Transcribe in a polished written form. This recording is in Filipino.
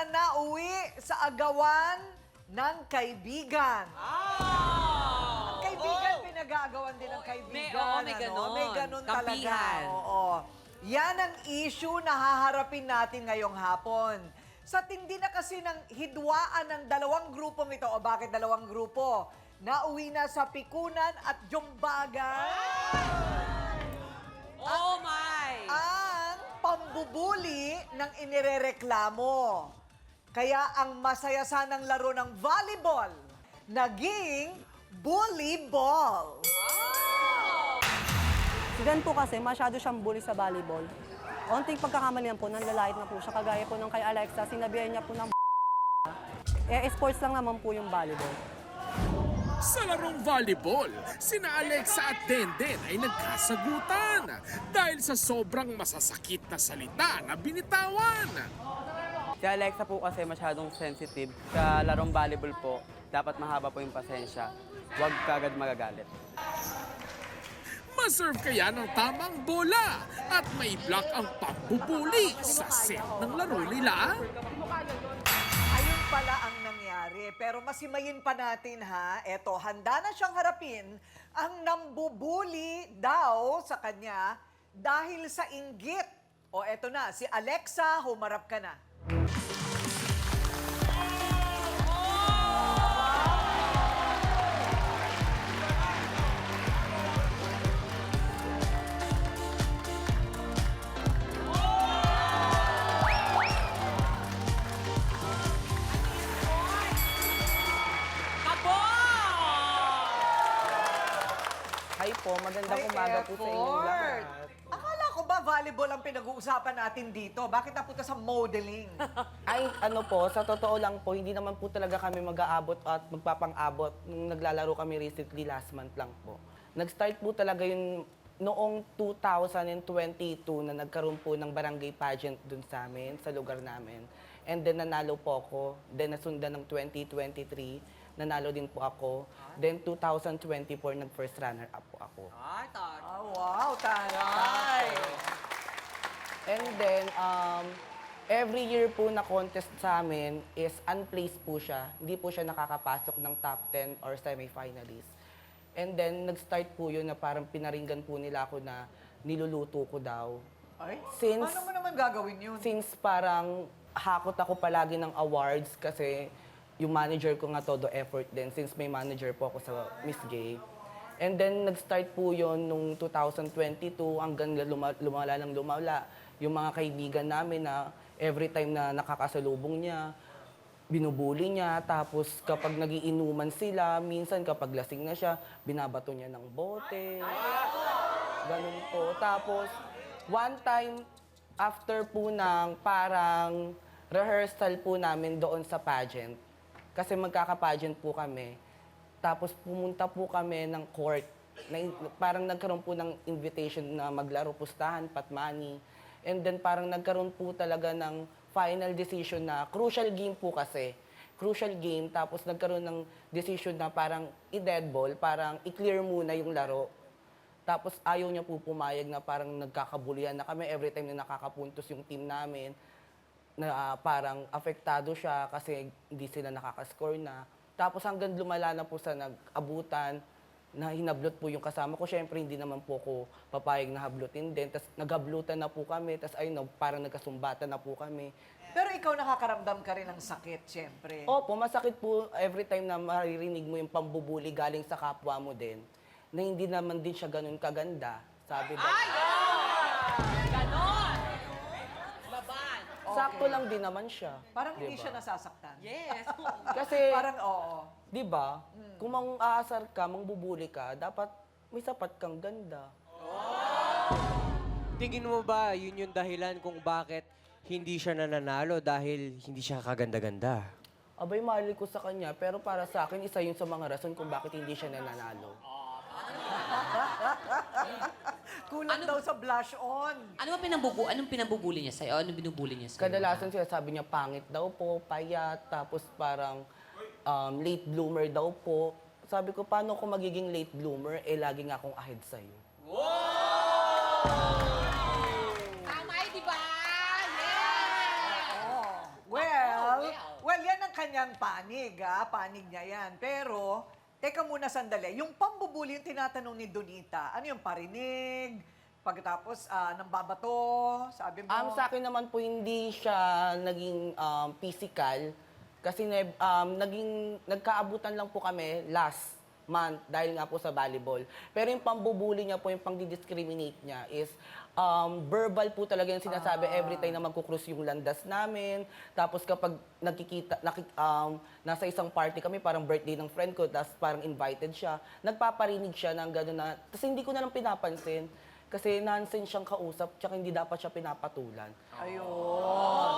na nauwi sa agawan ng kaibigan. Ang kaibigan, pinag-aagawan din ng kaibigan. May ano? May ganun talaga. Kampihan. Oo. Yan ang issue na haharapin natin ngayong hapon. Sa tindi na kasi ng hidwaan ng dalawang grupong ito, o bakit dalawang grupo? Nauwi na sa Pikunan at Jombagan. Oh my! Ang pambubuli ng inirereklamo. Kaya ang masaya sanang laro ng volleyball, naging bully ball. Si Dan po kasi masyado siyang bully sa volleyball. Onting pagkakamalian po, nanlalait na po siya. Kagaya po nung kay Alexa, sinabihan niya po ng sports lang naman po yung volleyball. Sa larong volleyball, sina Alexa at Denden ay nagkasagutan dahil sa sobrang masasakit na salita na binitawan. Si Alexa po kasi masyadong sensitive. Sa larong volleyball po, dapat mahaba po yung pasensya. Huwag kagad magagalit. Maserve kaya ng tamang bola at may block ang pambubuli sa set ng laro nila. Ayun pala ang nangyari. Pero masimayin pa natin ha. Eto, handa na siyang harapin ang nambubuli daw sa kanya dahil sa inggit. O eto na, si Alexa, humarap ka na. Hi po, magandang Ay, umaga po sa inyong lahat. Akala ko ba volleyball ang pinag-uusapan natin dito? Bakit napunta sa modeling? Ay, ano po, sa totoo lang po, hindi naman po talaga kami mag-aabot at magpapang-abot nung naglalaro kami recently last month lang po. Nag-start po talaga yung noong 2022 na nagkaroon po ng barangay pageant dun sa amin, sa lugar namin. And then nanalo po ako. Then nasundan ng 2023. Nanalo din po ako. Then 2024, nag-first runner-up po ako. Ay, tara. Oh, wow, taray! And then, every year po na contest sa amin is unplaced po siya. Hindi po siya nakakapasok ng top 10 or semi-finalist. And then, nag-start po yun na parang pinaringgan po nila ako na niluluto ko daw. Ay, Since- paano mo naman gagawin yun? Since parang hakot ako palagi ng awards kasi yung manager ko nga todo effort din since may manager po ako sa Miss Gay. And then nag-start po yon nung 2022 hanggang lumala ng lumala. Yung mga kaibigan namin na every time na nakakasalubong niya, binubuli niya. Tapos kapag nagiinuman sila, minsan kapag lasing na siya, binabato niya ng bote. Ganun po. Tapos one time, after po ng parang rehearsal po namin doon sa pageant, kasi magkaka-pageant po kami. Tapos pumunta po kami ng court. Parang nagkaroon po ng invitation na maglaro pustahan, patmani. And then parang nagkaroon po talaga ng final decision na crucial game po kasi. Crucial game, tapos nagkaroon ng decision na parang i-dead ball, parang i-clear muna yung laro. Tapos ayaw niya po pumayag na parang nagkakabulian na kami every time na nakakapuntos yung team namin. Na parang apektado siya kasi hindi sila nakakascore na. Tapos hanggang lumala na po sa nag-abutan, na hinablot po yung kasama ko. Siyempre, hindi naman po ko papayag na hablutin din. Tapos naghablutan na po kami. Tapos ayun, parang nagkasumbatan na po kami. Pero ikaw nakakaramdam ka rin ng sakit, syempre. Opo, masakit po every time na maririnig mo yung pambubuli galing sa kapwa mo din. Na hindi naman din siya ganun kaganda. Sabi ba? Ganon! Baban. Sakto lang din naman siya. Parang hindi Diba? siya nasasaktan. Yes. Kasi, Parang oo. di ba, kung mang-aasar ka, mangbubuli ka, dapat may sapat kang ganda. Tingin mo ba yun yung dahilan kung bakit hindi siya nananalo dahil hindi siya kaganda-ganda? Abay, mahal ko sa kanya, pero para sa akin, isa yun sa mga rason kung bakit hindi siya nananalo. Kulang daw sa blush on. Anong pinambubuli niya sa'yo? Anong binubuli niya sa'yo? Kadalasan sila sabi niya, pangit daw po, payat, tapos parang late bloomer daw po. Sabi ko, paano ako magiging late bloomer? Eh, lagi nga akong ahead sa'yo. Tama, di ba? Yes! Well, kanya-kanyang panig, panig niya yan. Pero, teka muna sandali, yung pambubuli yung tinatanong ni Donita, ano yung parinig, pagkatapos ng babato, sabi mo? Sa akin naman po, hindi siya naging physical. Kasi nagkaabutan lang po kami last month dahil nga po sa volleyball. Pero yung pambubuli niya po, yung pang-discriminate niya is verbal po talaga yung sinasabi every time na magkukrus yung landas namin. Tapos kapag nasa isang party kami, parang birthday ng friend ko, tapos parang invited siya, nagpaparinig siya ng gano'n na, tapos hindi ko na lang pinapansin. Kasi nonsense siyang kausap, tsaka hindi dapat siya pinapatulan. Ayun.